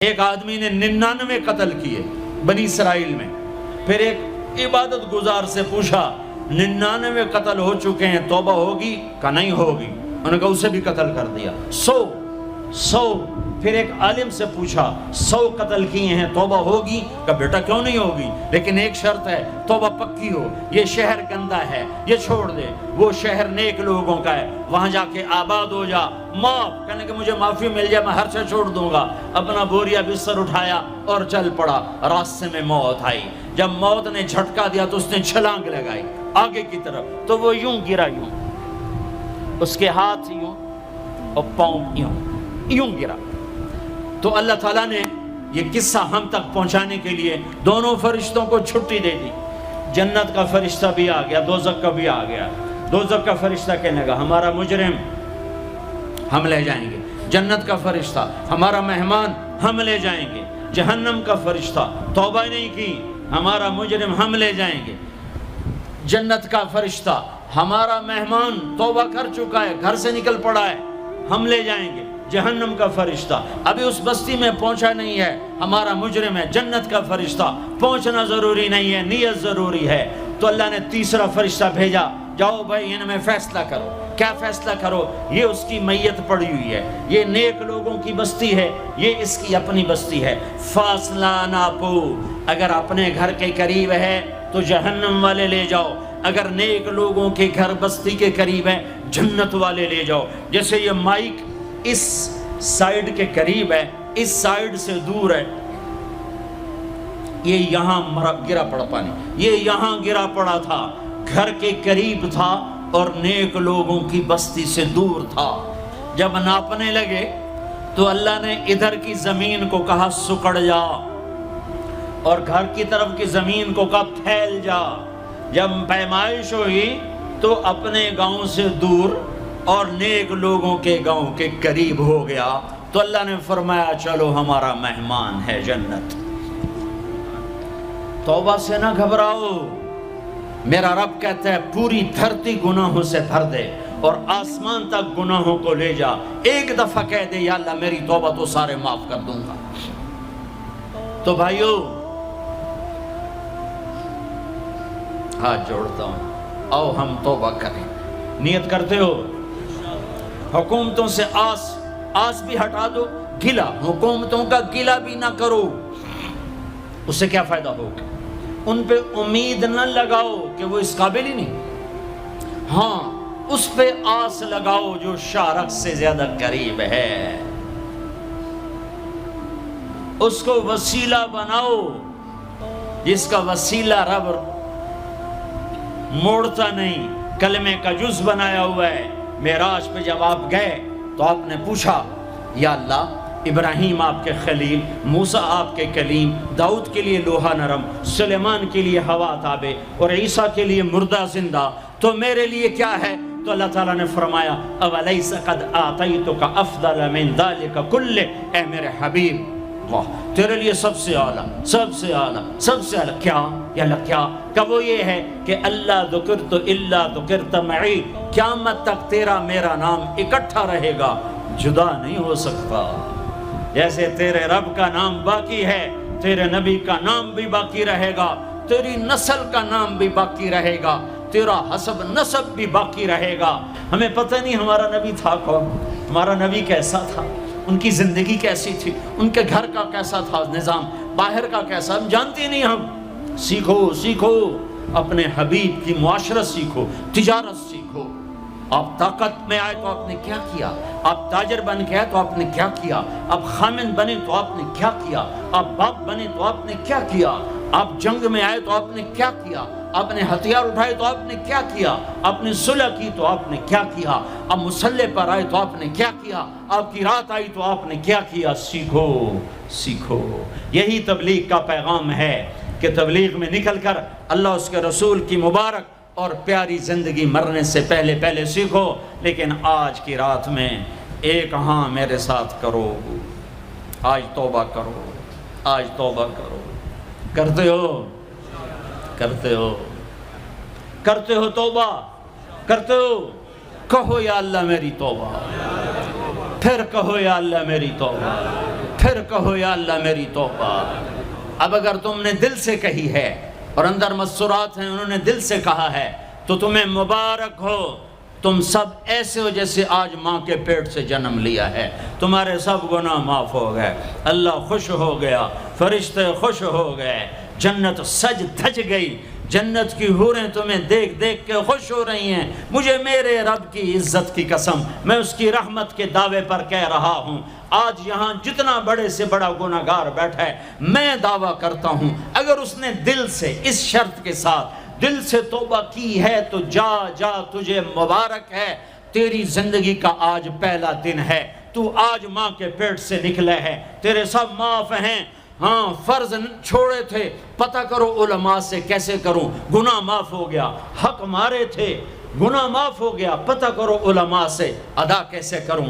ایک آدمی نے 99 قتل کیے بنی اسرائیل میں. پھر ایک عبادت گزار سے پوچھا 99 قتل ہو چکے ہیں، توبہ ہوگی کہ نہیں ہوگی؟ انہوں نے کہا اسے بھی قتل کر دیا. 100. پھر ایک عالم سے پوچھا 100 قتل کیے ہیں، توبہ ہوگی؟ کہ بیٹا کیوں نہیں ہوگی، لیکن ایک شرط ہے، توبہ پکی ہو. یہ شہر گندا ہے، یہ چھوڑ دے. وہ شہر نیک لوگوں کا ہے، وہاں جا کے آباد ہو جا. معاف کہنے کہ مجھے معافی مل جائے میں ہر سے چھوڑ دوں گا. اپنا بوریا بستر اٹھایا اور چل پڑا. راستے میں موت آئی. جب موت نے جھٹکا دیا تو اس نے چھلانگ لگائی آگے کی طرف، تو وہ یوں گرا، یوں اس کے ہاتھ یوں اور پاؤں یوں گرا. تو اللہ تعالیٰ نے یہ قصہ ہم تک پہنچانے کے لیے دونوں فرشتوں کو چھٹی دے دی. جنت کا فرشتہ بھی آ گیا، دوزخ کا بھی آ گیا. دوزخ کا فرشتہ کہنے لگا ہمارا مجرم ہم لے جائیں گے. جنت کا فرشتہ ہمارا مہمان ہم لے جائیں گے. جہنم کا فرشتہ توبہ نہیں کی ہمارا مجرم ہم لے جائیں گے. جنت کا فرشتہ ہمارا مہمان توبہ کر چکا ہے، گھر سے نکل پڑا ہے، ہم لے جائیں گے. جہنم کا فرشتہ ابھی اس بستی میں پہنچا نہیں ہے، ہمارا مجرم ہے. جنت کا فرشتہ پہنچنا ضروری نہیں ہے، نیت ضروری ہے. تو اللہ نے تیسرا فرشتہ بھیجا، جاؤ بھائی ان میں فیصلہ کرو. کیا فیصلہ کرو؟ یہ اس کی میت پڑی ہوئی ہے، یہ نیک لوگوں کی بستی ہے، یہ اس کی اپنی بستی ہے. فاصلہ ناپو، اگر اپنے گھر کے قریب ہے تو جہنم والے لے جاؤ، اگر نیک لوگوں کے گھر بستی کے قریب ہے جنت والے لے جاؤ. جیسے یہ مائک اس سائیڈ کے قریب ہے، اس سائیڈ سے دور ہے، یہ یہاں گرا پڑا پانی، یہ یہاں گرا پڑا تھا، گھر کے قریب تھا اور نیک لوگوں کی بستی سے دور تھا. جب ناپنے لگے تو اللہ نے ادھر کی زمین کو کہا سکڑ جا، اور گھر کی طرف کی زمین کو کہا پھیل جا. جب پیمائش ہوئی تو اپنے گاؤں سے دور اور نیک لوگوں کے گاؤں کے قریب ہو گیا. تو اللہ نے فرمایا چلو ہمارا مہمان ہے جنت. توبہ سے نہ گھبراؤ، میرا رب کہتا ہے پوری دھرتی گناہوں سے بھر دے اور آسمان تک گناہوں کو لے جا. ایک دفعہ کہہ دے یا اللہ میری توبہ تو سارے معاف کر دوں گا. تو بھائیو ہاتھ جوڑتا ہوں، آؤ ہم توبہ کریں. نیت کرتے ہو؟ حکومتوں سے آس بھی ہٹا دو، گلا حکومتوں کا گلا بھی نہ کرو. اس سے کیا فائدہ ہوگا؟ ان پہ امید نہ لگاؤ کہ وہ اس قابل ہی نہیں. ہاں اس پہ آس لگاؤ جو شارق سے زیادہ قریب ہے، اس کو وسیلہ بناؤ جس کا وسیلہ رب موڑتا نہیں، کلمے کا جز بنایا ہوا ہے. معراج پہ جب آپ گئے تو آپ نے پوچھا یا اللہ ابراہیم آپ کے خلیل، موسیٰ آپ کے کلیم، داؤد کے لیے لوہا نرم، سلیمان کے لیے ہوا تابع اور عیسیٰ کے لیے مردہ زندہ، تو میرے لیے کیا ہے؟ تو اللہ تعالیٰ نے فرمایا اولیس قد آتیتک افضل من ذلک کلہ، اے میرے حبیب واہ تیرے لیے سب سے اعلیٰ، سب سے اعلیٰ، سب سے اعلیٰ کیا؟ یا اللہ کیا؟ کہ وہ یہ ہے کہ اللہ ذکرت الا ذکرت معی، قیامت تک تیرا میرا نام اکٹھا رہے گا، جدا نہیں ہو سکتا. جیسے تیرے رب کا نام باقی ہے، تیرے نبی کا نام بھی باقی رہے گا، تیری نسل کا نام بھی باقی رہے گا، تیرا حسب نسب بھی باقی رہے گا. ہمیں پتہ نہیں ہمارا نبی تھا کون، ہمارا نبی کیسا تھا، ان کی زندگی کیسی تھی، ان کے گھر کا کیسا تھا نظام، باہر کا کیسا، ہم جانتے نہیں. ہم سیکھو اپنے حبیب کی معاشرت سیکھو، تجارت سیکھو. آپ طاقت میں آئے تو آپ نے کیا کیا، آپ تاجر بن کے آئے تو آپ نے کیا کیا، آپ خامن بنے تو آپ نے کیا کیا، آپ باپ بنے تو آپ نے کیا کیا، آپ جنگ میں آئے تو آپ نے کیا کیا، آپ نے ہتھیار اٹھائے تو آپ نے کیا کیا، آپ نے صلح کی تو آپ نے کیا کیا، آپ مسلح پر آئے تو آپ نے کیا کیا، آپ کی رات آئی تو آپ نے کیا کیا. سیکھو. یہی تبلیغ کا پیغام ہے کہ تبلیغ میں نکل کر اللہ اس کے رسول کی مبارک اور پیاری زندگی مرنے سے پہلے سیکھو. لیکن آج کی رات میں ایک ہاں میرے ساتھ کرو، آج توبہ کرو، آج توبہ کرو. کرتے ہو توبہ کرتے ہو؟ کہو یا اللہ میری توبہ، پھر کہو یا اللہ میری توبہ، پھر کہو یا اللہ میری توبہ۔ اب اگر تم نے دل سے کہی ہے اور اندر مسرات ہیں انہوں نے دل سے کہا ہے تو تمہیں مبارک ہو، تم سب ایسے ہو جیسے آج ماں کے پیٹ سے جنم لیا ہے، تمہارے سب گناہ معاف ہو گئے، اللہ خوش ہو گیا، فرشتے خوش ہو گئے، جنت سج دھج گئی، جنت کی حوریں تمہیں دیکھ دیکھ کے خوش ہو رہی ہیں۔ مجھے میرے رب کی عزت کی قسم، میں اس کی رحمت کے دعوے پر کہہ رہا ہوں، آج یہاں جتنا بڑے سے بڑا گناہگار بیٹھا ہے، میں دعویٰ کرتا ہوں اگر اس نے دل سے اس شرط کے ساتھ دل سے توبہ کی ہے تو جا جا تجھے مبارک ہے، تیری زندگی کا آج پہلا دن ہے، تو آج ماں کے پیٹ سے نکلے ہے، تیرے سب معاف ہیں۔ ہاں فرض چھوڑے تھے، پتہ کرو علماء سے کیسے کروں، گناہ معاف ہو گیا، حق مارے تھے گناہ معاف ہو گیا، پتہ کرو علماء سے ادا کیسے کروں۔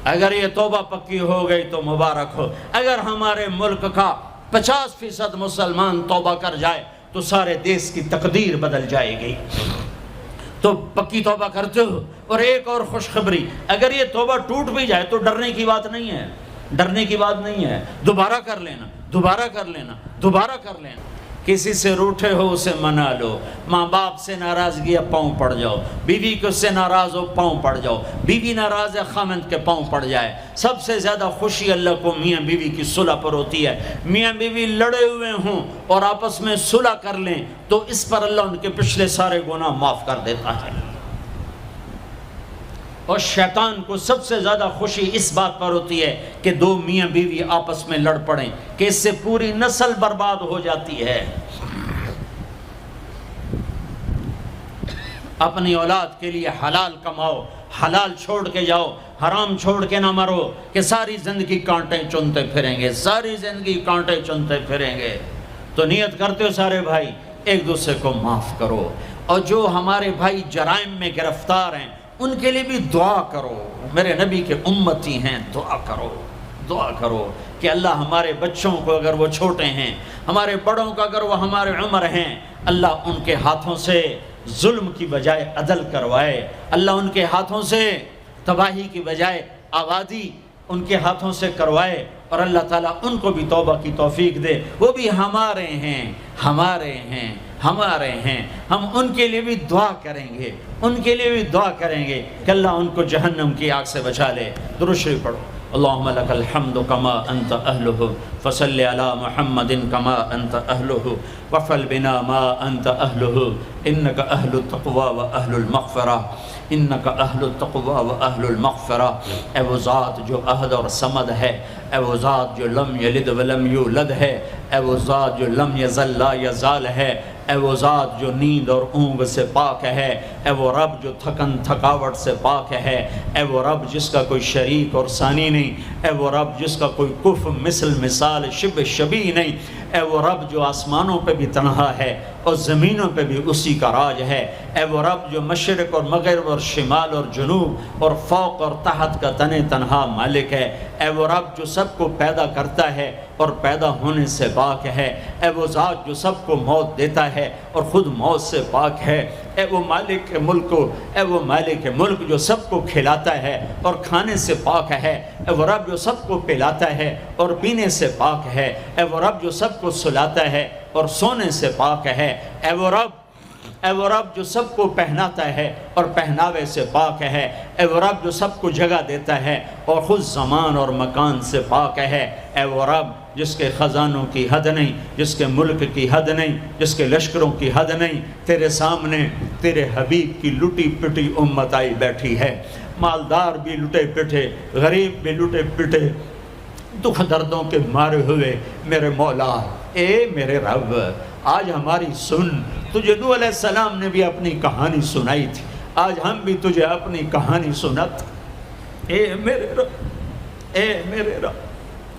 اگر یہ توبہ پکی ہو گئی تو مبارک ہو۔ اگر ہمارے ملک کا 50% مسلمان توبہ کر جائے تو سارے دیش کی تقدیر بدل جائے گی۔ تو پکی توبہ کرتے ہو۔ اور ایک اور خوشخبری، اگر یہ توبہ ٹوٹ بھی جائے تو ڈرنے کی بات نہیں ہے، ڈرنے کی بات نہیں ہے، دوبارہ کر لینا، دوبارہ کر لینا، دوبارہ کر لینا۔ کسی سے روٹھے ہو اسے منا لو، ماں باپ سے ناراضگی ہے پاؤں پڑ جاؤ، بیوی کو سے ناراض ہو پاؤں پڑ جاؤ، بیوی ناراض ہے خامند کے پاؤں پڑ جائے۔ سب سے زیادہ خوشی اللہ کو میاں بیوی کی صلح پر ہوتی ہے۔ میاں بیوی لڑے ہوئے ہوں اور آپس میں صلح کر لیں تو اس پر اللہ ان کے پچھلے سارے گناہ معاف کر دیتا ہے۔ اور شیطان کو سب سے زیادہ خوشی اس بات پر ہوتی ہے کہ دو میاں بیوی آپس میں لڑ پڑیں، کہ اس سے پوری نسل برباد ہو جاتی ہے۔ اپنی اولاد کے لیے حلال کماؤ، حلال چھوڑ کے جاؤ، حرام چھوڑ کے نہ مرو کہ ساری زندگی کانٹے چنتے پھریں گے، ساری زندگی کانٹے چنتے پھریں گے۔ تو نیت کرتے ہو سارے بھائی ایک دوسرے کو معاف کرو، اور جو ہمارے بھائی جرائم میں گرفتار ہیں ان کے لیے بھی دعا کرو، میرے نبی کے امتی ہیں، دعا کرو، دعا کرو کہ اللہ ہمارے بچوں کو اگر وہ چھوٹے ہیں، ہمارے بڑوں کا اگر وہ ہمارے عمر ہیں، اللہ ان کے ہاتھوں سے ظلم کی بجائے عدل کروائے، اللہ ان کے ہاتھوں سے تباہی کی بجائے آبادی ان کے ہاتھوں سے کروائے، اور اللہ تعالیٰ ان کو بھی توبہ کی توفیق دے۔ وہ بھی ہمارے ہیں، ہمارے ہیں، ہمارے ہیں، ہم ان کے لیے بھی دعا کریں گے، ان کے لیے بھی دعا کریں گے کہ اللہ ان کو جہنم کی آگ سے بچا لے۔ درود شریف پڑھو۔ اللہم لک الحمد کما انت اہلہ فصل علی محمد کما انت اہلہ وفعل بنا ما انت اہلہ انک اہل التقوی و اہل المغفرہ، انک اہل التقوی و اہل المغفرہ۔ اے وہ ذات جو احد اور صمد ہے، اے وہ ذات جو لم یلد ولم یولد ہے، اے وہ ذات جو لم یزل لا یزال ہے، اے وہ ذات جو نیند اور اونگ سے پاک ہے، اے وہ رب جو تھکن تھکاوٹ سے پاک ہے، اے وہ رب جس کا کوئی شریک اور ثانی نہیں، اے وہ رب جس کا کوئی کف مثل مثال شبہ شبیہ نہیں، اے وہ رب جو آسمانوں پہ بھی تنہا ہے اور زمینوں پہ بھی اسی کا راج ہے، اے وہ رب جو مشرق اور مغرب اور شمال اور جنوب اور فوق اور تحت کا تنہا مالک ہے، اے وہ رب جو سب کو پیدا کرتا ہے اور پیدا ہونے سے پاک ہے، اے وہ ذات جو سب کو موت دیتا ہے اور خود موت سے پاک ہے، اے وہ مالک ملک، اے وہ مالک ملک جو سب کو کھلاتا ہے اور کھانے سے پاک ہے، اے وہ رب جو سب کو پلاتا ہے اور پینے سے پاک ہے، اے وہ رب جو سب کو سلاتا ہے اور سونے سے پاک ہے، اے وہ رب جو سب کو پہناتا ہے اور پہناوے سے پاک ہے، اے وہ رب جو سب کو جگہ دیتا ہے اور خود زمان اور مکان سے پاک ہے، اے وہ رب جس کے خزانوں کی حد نہیں، جس کے ملک کی حد نہیں، جس کے لشکروں کی حد نہیں، تیرے سامنے تیرے حبیب کی لٹی پٹی امت آئی بیٹھی ہے، مالدار بھی لٹے پٹے، غریب بھی لٹے پٹے، دکھ دردوں کے مارے ہوئے میرے مولا، اے میرے رب آج ہماری سن۔ تجھے نوح علیہ السلام نے بھی اپنی کہانی سنائی تھی، آج ہم بھی تجھے اپنی کہانی سنت۔ اے میرے رب، اے میرے رب،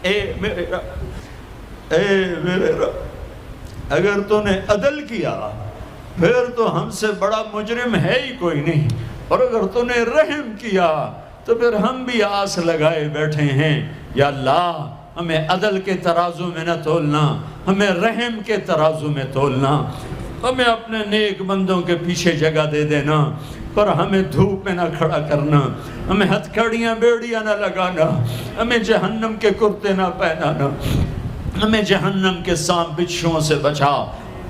اے میرے رب، اے میرے رب، اگر تو نے عدل کیا پھر تو ہم سے بڑا مجرم ہے ہی کوئی نہیں، اور اگر تو نے رحم کیا تو پھر ہم بھی آس لگائے بیٹھے ہیں۔ یا اللہ ہمیں عدل کے ترازو میں نہ تولنا، ہمیں رحم کے ترازو میں تولنا، ہمیں اپنے نیک بندوں کے پیچھے جگہ دے دینا، پر ہمیں دھوپ میں نہ کھڑا کرنا، ہمیں ہتھکڑیاں بیڑیاں نہ لگانا، ہمیں جہنم کے کرتے نہ پہنانا، ہمیں جہنم کے سانپ بچھوؤں سے بچا،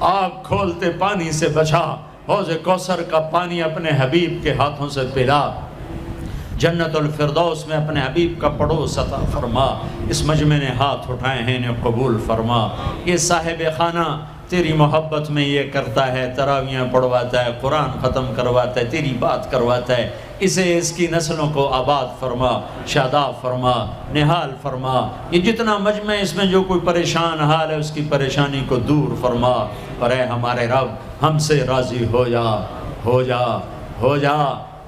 آگ کھولتے پانی سے بچا، حوض کوثر کا پانی اپنے حبیب کے ہاتھوں سے پلا، جنت الفردوس میں اپنے حبیب کا پڑوس عطا فرما، اس مجمع نے ہاتھ اٹھائے ہیں انہیں قبول فرما۔ یہ صاحب خانہ تیری محبت میں یہ کرتا ہے، تراویاں پڑھواتا ہے، قرآن ختم کرواتا ہے، تیری بات کرواتا ہے، اسے اس کی نسلوں کو آباد فرما، شاداب فرما، نحال فرما۔ یہ جتنا مجمع اس میں جو کوئی پریشان حال ہے اس کی پریشانی کو دور فرما، اور اے ہمارے رب ہم سے راضی ہو جا، ہو جا، ہو جا۔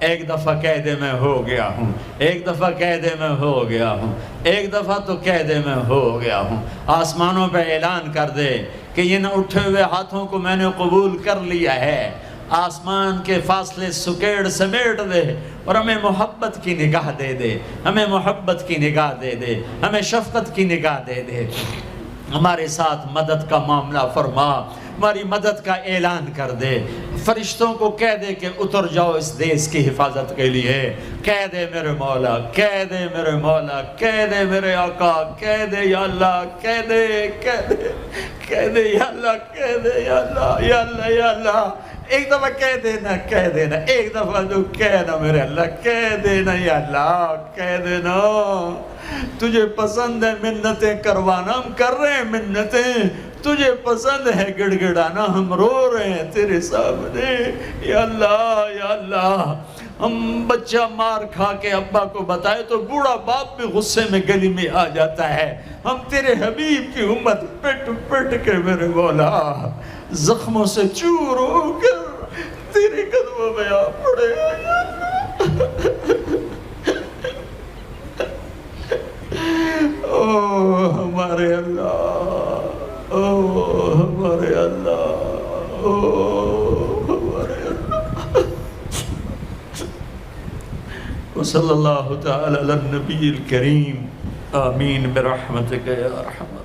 ایک دفعہ کہہ دے میں ہو گیا ہوں، ایک دفعہ کہہ دے میں ہو گیا ہوں، ایک دفعہ تو کہہ دے میں ہو گیا ہوں۔ آسمانوں پہ اعلان کر دے کہ یہ نہ اٹھے ہوئے ہاتھوں کو میں نے قبول کر لیا ہے، آسمان کے فاصلے سکیڑ سمیٹ دے اور ہمیں محبت کی نگاہ دے دے، ہمیں محبت کی نگاہ دے دے، ہمیں شفقت کی نگاہ دے دے، ہمارے ساتھ مدد کا معاملہ فرما، ہماری مدد کا اعلان کر دے، فرشتوں کو کہہ دے کہ اتر جاؤ اس دیس کی حفاظت کے لیے، کہہ دے میرے مولا، کہہ دے میرے مولا، کہہ دے میرے آقا، کہہ دے یا اللہ، کہہ دے، کہہ دے، کہہ دے یا اللہ، کہہ دے یا اللہ، یا اللہ، یا اللہ۔ ایک دفعہ کہہ دینا، کہہ دینا، ایک دفعہ جو کہنا میرے اللہ، کہہ دینا یا اللہ، کہہ دینا۔ تجھے پسند ہے منتیں کروانا، ہم کر رہے ہیں منتیں، تجھے پسند ہے گڑ گڑانا، ہم رو رہے ہیں تیرے سامنے، یا اللہ، یا اللہ۔ ہم بچہ مار کھا کے ابا کو بتائے تو بوڑھا باپ بھی غصے میں گلی میں آ جاتا ہے، ہم تیرے حبیب کی امت پٹ پٹ کے میرے مولا زخموں سے چور ہو کر تیرے قدموں میں آ پڑے او ہمارے اللہ، او ہمارے اللہ، او ہمارے اللہ۔ وصلی اللہ تعالی علی النبی الکریم، آمین برحمتک یا ارحم۔